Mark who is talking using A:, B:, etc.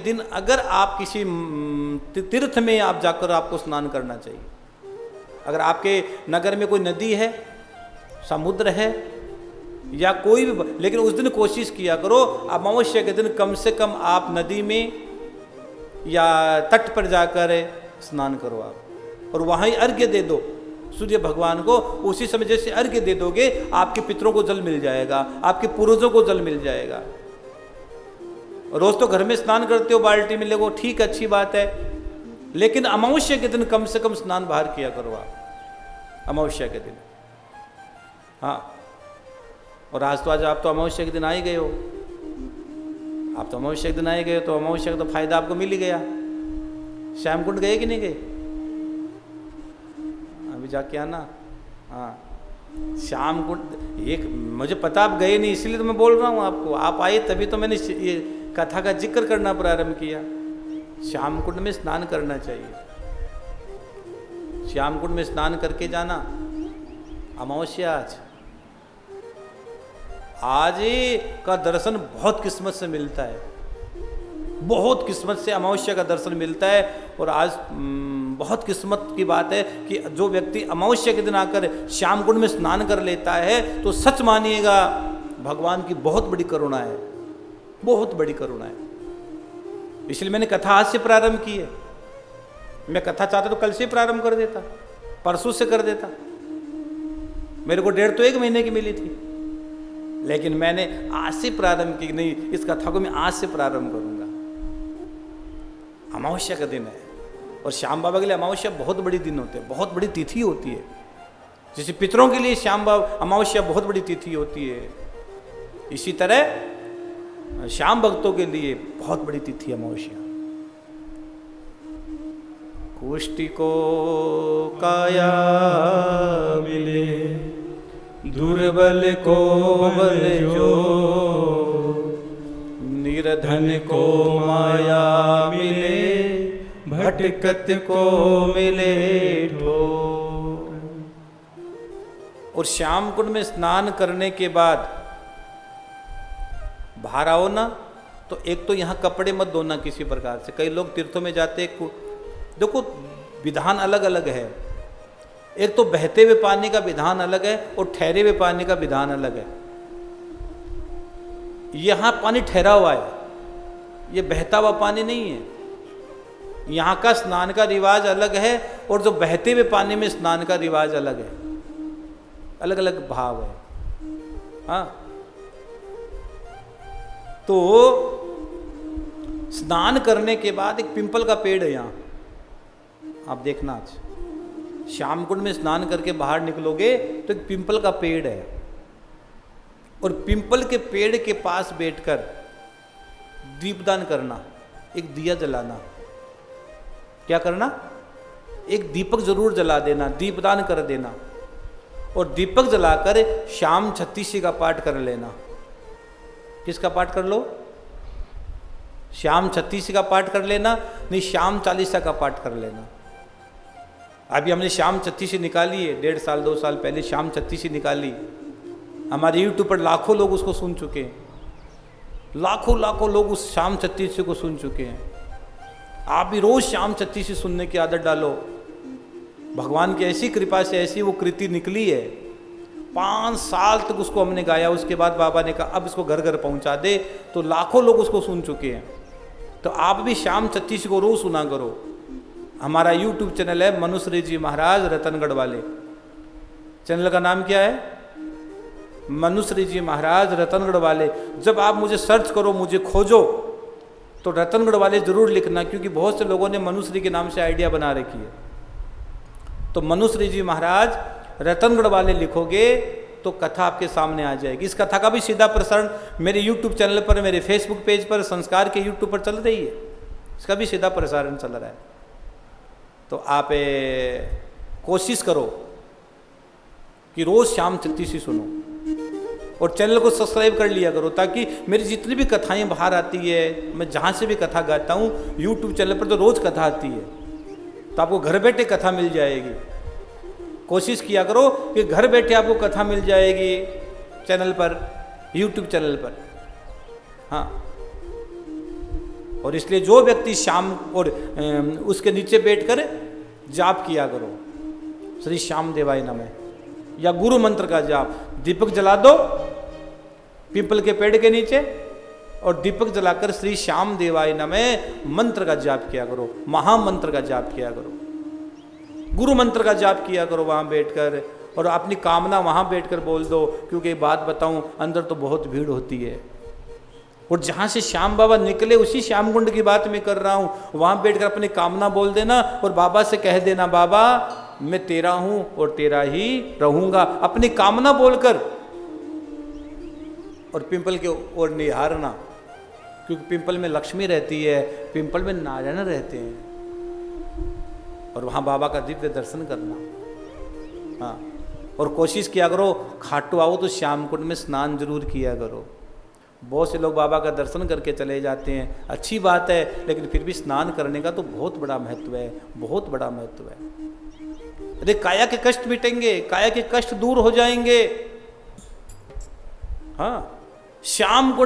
A: दिन अगर आप किसी तीर्थ में आप जाकर आपको स्नान करना चाहिए। अगर आपके नगर में कोई नदी है, समुद्र है या कोई भी, लेकिन उस दिन कोशिश किया करो अमावस्या के दिन कम से कम आप नदी में या तट पर जाकर स्नान करो आप, और वहाँ ही अर्घ्य दे दो सूर्य भगवान को। उसी समय जैसे अर्घ्य दे दोगे आपके पितरों को जल मिल जाएगा, आपके पूर्वजों को जल मिल जाएगा। रोज तो घर में स्नान करते हो बाल्टी में लेगो, ठीक अच्छी बात है, लेकिन अमावस्या के दिन कम से कम स्नान बाहर किया करो आप, अमावस्या के दिन। हाँ, और आज आप तो अमावस्या के दिन आ ही गए हो, आप तो अमावस्या के दिन आए गए, तो अमावस्या का तो फायदा आपको मिल ही गया। श्याम कुंड गए कि नहीं गए? अभी जाके आना। हाँ, श्याम कुंड, एक मुझे पता आप गए नहीं, इसलिए तो मैं बोल रहा हूँ आपको। आप आए तभी तो मैंने ये कथा का जिक्र करना प्रारंभ किया। श्याम कुंड में स्नान करना चाहिए, श्याम कुंड में स्नान करके जाना। अमावस्या आज का दर्शन बहुत किस्मत से मिलता है, बहुत किस्मत से अमावस्या का दर्शन मिलता है। और आज बहुत किस्मत की बात है कि जो व्यक्ति अमावस्या के दिन आकर श्याम कुंड में स्नान कर लेता है तो सच मानिएगा भगवान की बहुत बड़ी करुणा है, बहुत बड़ी करुणा है। इसलिए मैंने कथा आज से प्रारंभ की है। मैं कथा चाहता तो कल से प्रारंभ कर देता, परसों से कर देता। मेरे को 1.5 महीने की मिली थी, लेकिन मैंने आज से प्रारंभ की। नहीं, इस कथा को मैं आज से प्रारंभ करूंगा। अमावस्या का दिन है, और श्याम बाबा के लिए अमावस्या बहुत बड़ी दिन होते हैं, बहुत बड़ी तिथि होती है। जैसे पितरों के लिए श्याम बाबा अमावस्या बहुत बड़ी तिथि होती है, इसी तरह श्याम भक्तों के लिए बहुत बड़ी तिथि अमावस्या। कुष्टि को काया मिले, दुर्बल को बल जो, निर्धन को माया मिले, भटकत को मिले ठोर। और श्याम कुंड में स्नान करने के बाद बाहर आओ ना, तो एक तो यहाँ कपड़े मत धोना किसी प्रकार से। कई लोग तीर्थों में जाते, देखो विधान अलग अलग है। एक तो बहते हुए पानी का विधान अलग है और ठहरे हुए पानी का विधान अलग है। यहाँ पानी ठहरा हुआ है, ये बहता हुआ पानी नहीं है। यहाँ का स्नान का रिवाज अलग है और जो बहते हुए पानी में स्नान का रिवाज अलग है, अलग अलग भाव है। हाँ, तो स्नान करने के बाद एक पिंपल का पेड़ है यहाँ, आप देखना। आज श्याम कुंड में स्नान करके बाहर निकलोगे तो एक पिंपल का पेड़ है, और पिंपल के पेड़ के पास बैठकर दीपदान करना, एक दिया जलाना। क्या करना? एक दीपक जरूर जला देना, दीपदान कर देना, और दीपक जलाकर श्याम छत्तीसी का पाठ कर लेना। किसका पाठ कर लो? श्याम छत्तीसी का पाठ कर लेना, नहीं श्याम चालीसा का पाठ कर लेना। अभी हमने श्याम छत्तीसी निकाली है, 1.5 साल 2 साल पहले श्याम छत्तीसी निकाली। हमारे यूट्यूब पर लाखों लोग उसको सुन चुके हैं, लाखों लाखों लोग उस श्याम छत्तीसी को सुन चुके हैं। आप भी रोज श्याम छत्तीसी सुनने की आदत डालो। भगवान की ऐसी कृपा से ऐसी वो कृति निकली है। 5 साल तक उसको हमने गाया, उसके बाद बाबा ने कहा अब इसको घर घर पहुंचा दे, तो लाखों लोग उसको सुन चुके हैं। तो आप भी श्याम छत्तीसी को रोज सुना करो। हमारा यूट्यूब चैनल है मनुश्री जी महाराज रतनगढ़ वाले। चैनल का नाम क्या है? मनुश्री जी महाराज रतनगढ़ वाले। जब आप मुझे सर्च करो, मुझे खोजो, तो रतनगढ़ वाले जरूर लिखना, क्योंकि बहुत से लोगों ने मनुश्री के नाम से आइडिया बना रखी है। तो मनुश्री जी महाराज रतनगढ़ वाले लिखोगे तो कथा आपके सामने आ जाएगी। इस कथा का भी सीधा प्रसारण मेरे यूट्यूब चैनल पर, मेरे फेसबुक पेज पर, संस्कार के यूट्यूब पर चल रही है। इसका भी सीधा प्रसारण चल रहा है। तो आप कोशिश करो कि रोज श्याम छत्तीसी सुनो, और चैनल को सब्सक्राइब कर लिया करो, ताकि मेरी जितनी भी कथाएं बाहर आती है, मैं जहाँ से भी कथा गाता हूँ यूट्यूब चैनल पर तो रोज़ कथा आती है, तो आपको घर बैठे कथा मिल जाएगी। कोशिश किया करो कि घर बैठे आपको कथा मिल जाएगी चैनल पर, यूट्यूब चैनल पर। हाँ, और इसलिए जो व्यक्ति श्याम और उसके नीचे बैठकर जाप किया करो, श्री श्याम देवाय नमः, या गुरु मंत्र का जाप, दीपक जला दो पीपल के पेड़ के नीचे और दीपक जलाकर श्री श्याम देवाय नमः मंत्र का जाप किया करो, महामंत्र का जाप किया करो, गुरु मंत्र का जाप किया करो वहां बैठकर, और अपनी कामना वहां बैठकर बोल दो। क्योंकि एक बात बताऊं, अंदर तो बहुत भीड़ होती है, और जहां से श्याम बाबा निकले उसी श्याम कुंड की बात मैं कर रहा हूं, वहां बैठकर अपनी कामना बोल देना और बाबा से कह देना, बाबा मैं तेरा हूं और तेरा ही रहूंगा, अपनी कामना बोलकर, और पिंपल के ओर निहारना, क्योंकि पिंपल में लक्ष्मी रहती है, पिंपल में नारायण रहते हैं, और वहां बाबा का दिव्य दर्शन करना। हाँ, और कोशिश किया करो खाटू आओ तो श्याम कुंड में स्नान जरूर किया करो। बहुत से लोग बाबा का दर्शन करके चले जाते हैं, अच्छी बात है, लेकिन फिर भी स्नान करने का तो बहुत बड़ा महत्व है, बहुत बड़ा महत्व है। अरे काया के कष्ट मिटेंगे, काया के कष्ट दूर हो जाएंगे। हाँ, श्याम कुंड